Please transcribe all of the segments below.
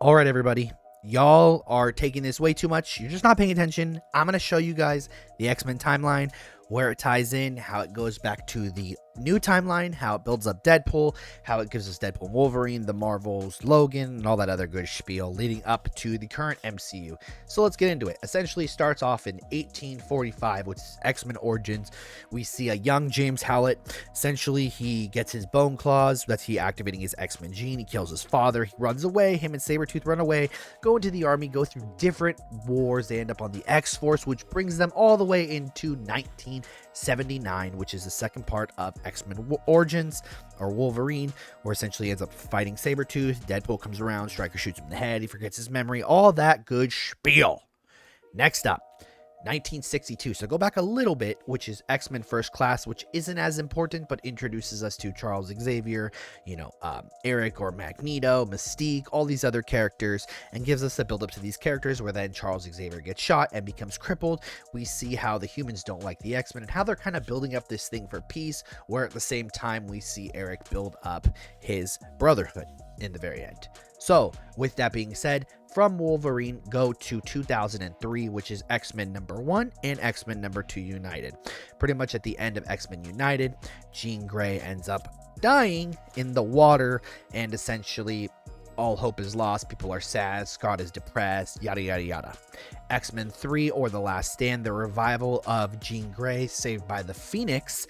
All right, everybody. Y'all are taking this way too much. You're just not paying attention. I'm going to show you guys the X-Men timeline, where it ties in, how it goes back to the new timeline, how it builds up Deadpool, how it gives us Deadpool and Wolverine, the Marvels, Logan, and all that other good spiel leading up to the current MCU. So let's get into it. Essentially starts off in 1845 with X-Men Origins. We see a young James Howlett. Essentially, he gets his bone claws. That's he activating his X-Men gene. He kills his father. He runs away. Him and Sabretooth run away, go into the army, go through different wars. They end up on the X-Force, which brings them all the way into 1979, which is the second part of X-Men Origins, or Wolverine, where essentially he ends up fighting Sabretooth. Deadpool comes around, Stryker shoots him in the head, he forgets his memory, all that good spiel. Next up, 1962. So go back a little bit, which is X-Men First Class, which isn't as important, but introduces us to Charles Xavier, Eric or Magneto, Mystique, all these other characters, and gives us a build up to these characters where then Charles Xavier gets shot and becomes crippled. We see how the humans don't like the X-Men and how they're kind of building up this thing for peace, where at the same time we see Eric build up his brotherhood in the very end. So with that being said, from Wolverine, go to 2003, which is X-Men #1 and X-Men #2 United. Pretty much at the end of X-Men United, Jean Grey ends up dying in the water, and essentially all hope is lost. People are sad. Scott is depressed, yada, yada, yada. X-Men 3, or The Last Stand, the revival of Jean Grey, saved by the Phoenix,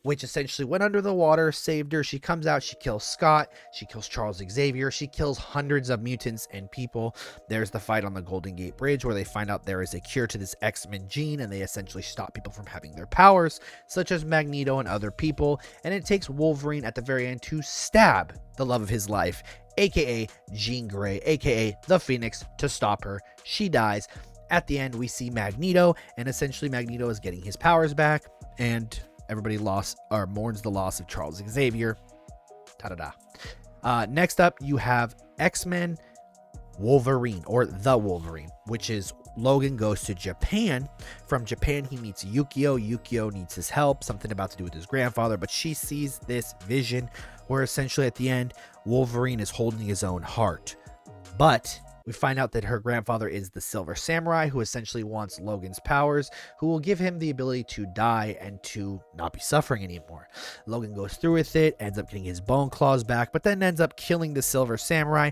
which essentially went under the water, saved her. She comes out, she kills Scott, she kills Charles Xavier, she kills hundreds of mutants and people. There's the fight on the Golden Gate Bridge where they find out there is a cure to this X-Men gene, and they essentially stop people from having their powers, such as Magneto and other people. And it takes Wolverine at the very end to stab the love of his life, aka Jean Grey, aka the Phoenix, to stop her. She dies. At the end, we see Magneto, and essentially Magneto is getting his powers back, and everybody mourns the loss of Charles Xavier. Next up, you have X-Men Wolverine, or The Wolverine, which is Logan goes to Japan. From Japan, he meets Yukio. Yukio needs his help, something about to do with his grandfather, but she sees this vision where essentially at the end, Wolverine is holding his own heart. But we find out that her grandfather is the Silver Samurai, who essentially wants Logan's powers, who will give him the ability to die and to not be suffering anymore. Logan goes through with it, ends up getting his bone claws back, but then ends up killing the Silver Samurai.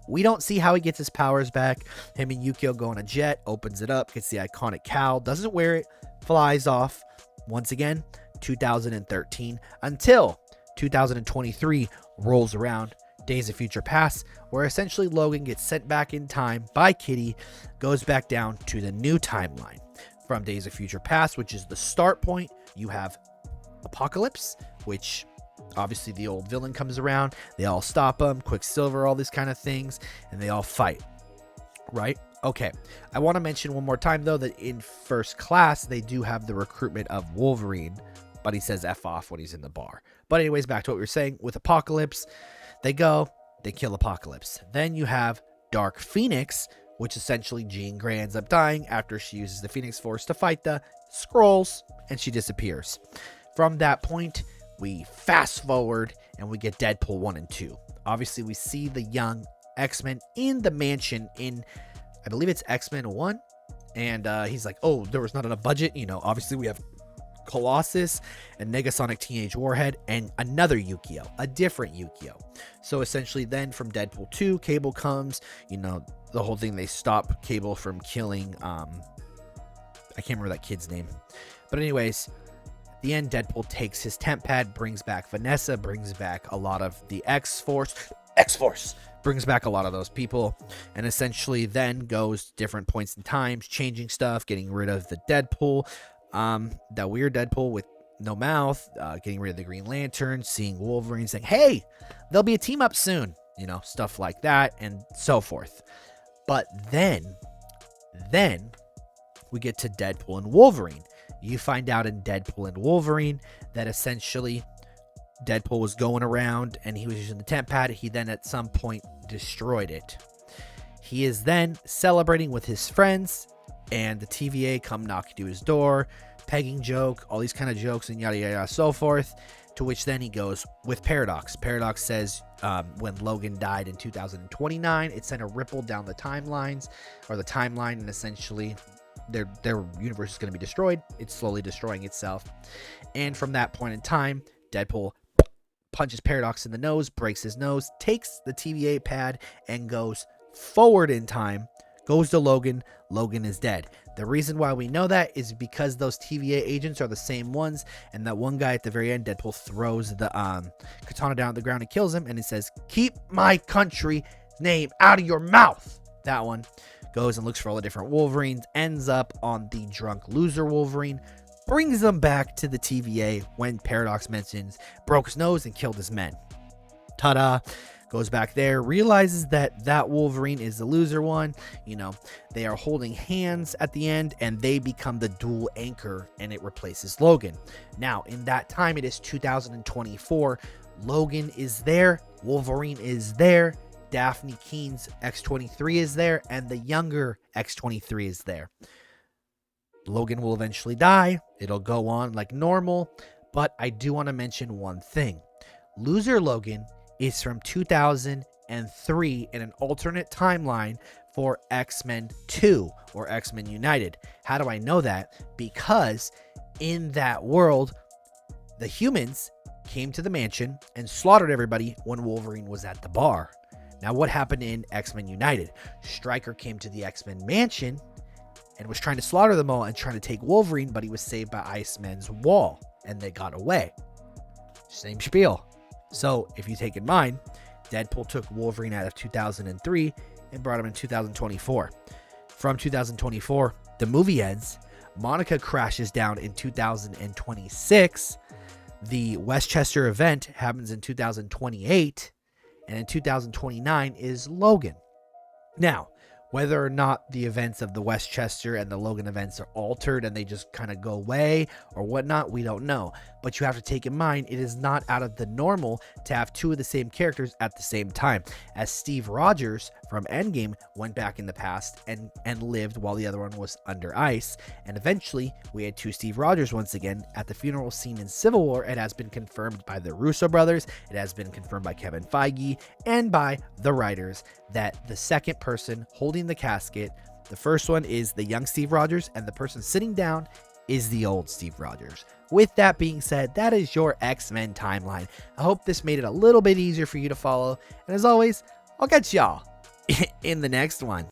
We don't see how he gets his powers back. Him and Yukio go on a jet, opens it up, gets the iconic cowl, doesn't wear it, flies off. Once again, 2013, until 2023 rolls around. Days of Future Past, where essentially Logan gets sent back in time by Kitty, goes back down to the new timeline. From Days of Future Past, which is the start point, you have Apocalypse, which obviously the old villain comes around. They all stop him, Quicksilver, all these kind of things, and they all fight, right? Okay, I want to mention one more time, though, that in First Class, they do have the recruitment of Wolverine, but he says F off when he's in the bar. But anyways, back to what we were saying with Apocalypse. They go, they kill Apocalypse. Then you have Dark Phoenix, which essentially Jean Grey ends up dying after she uses the Phoenix Force to fight the Skrulls, and she disappears. From that point, we fast forward and we get Deadpool 1 and 2. Obviously, we see the young X-Men in the mansion in, I believe it's X-Men 1. And he's like, oh, there was not enough budget. Obviously we have Colossus and Negasonic Teenage Warhead and another Yukio, a different Yukio. So essentially then from Deadpool 2, Cable comes, the whole thing, they stop Cable from killing, I can't remember that kid's name. But anyways, at the end, Deadpool takes his temp pad, brings back Vanessa, brings back a lot of the X-Force, brings back a lot of those people, and essentially then goes different points in times, changing stuff, getting rid of the Deadpool, that weird Deadpool with no mouth, getting rid of the Green Lantern, seeing Wolverine, saying, hey, there'll be a team up soon, stuff like that, and so forth. But then we get to Deadpool and Wolverine. You find out in Deadpool and Wolverine that essentially Deadpool was going around and he was using the temp pad. He then at some point destroyed it. He is then celebrating with his friends, and the TVA come knocking to his door, pegging joke, all these kind of jokes, and yada yada, so forth. To which then he goes with Paradox. Paradox says when Logan died in 2029, it sent a ripple down the timelines, or the timeline, and essentially their universe is going to be destroyed. It's slowly destroying itself. And from that point in time, Deadpool punches Paradox in the nose, breaks his nose, takes the TVA pad, and goes forward in time, goes to Logan. Logan is dead. The reason why we know that is because those TVA agents are the same ones, and that one guy at the very end, Deadpool throws the katana down at the ground and kills him, and it says, "Keep my country name out of your mouth." That one goes and looks for all the different Wolverines, ends up on the drunk loser Wolverine, brings them back to the TVA when Paradox mentions broke his nose and killed his men. Ta-da. Goes back there, realizes that Wolverine is the loser one. You know, they are holding hands at the end, and they become the dual anchor, and it replaces Logan. Now, in that time, it is 2024. Logan is there. Wolverine is there. Daphne Keene's X-23 is there, and the younger X-23 is there. Logan will eventually die. It'll go on like normal, but I do want to mention one thing. Loser Logan is from 2003 in an alternate timeline for X-Men 2 or X-Men United. How do I know that? Because in that world, the humans came to the mansion and slaughtered everybody when Wolverine was at the bar. Now, what happened in X-Men United? Stryker came to the X-Men mansion and was trying to slaughter them all and trying to take Wolverine, but he was saved by Iceman's wall, and they got away. Same spiel. So, if you take in mind, Deadpool took Wolverine out of 2003 and brought him in 2024. From 2024, the movie ends. Monica crashes down in 2026. The Westchester event happens in 2028. And in 2029 is Logan. Now, whether or not the events of the Westchester and the Logan events are altered and they just kind of go away or whatnot, we don't know. But you have to take in mind, it is not out of the normal to have two of the same characters at the same time. As Steve Rogers from Endgame went back in the past and lived while the other one was under ice. And eventually, we had two Steve Rogers once again at the funeral scene in Civil War. It has been confirmed by the Russo brothers. It has been confirmed by Kevin Feige and by the writers that the second person holding the casket, the first one is the young Steve Rogers, and the person sitting down is the old Steve Rogers. With that being said, that is your X-Men timeline. I hope this made it a little bit easier for you to follow. And as always, I'll catch y'all in the next one.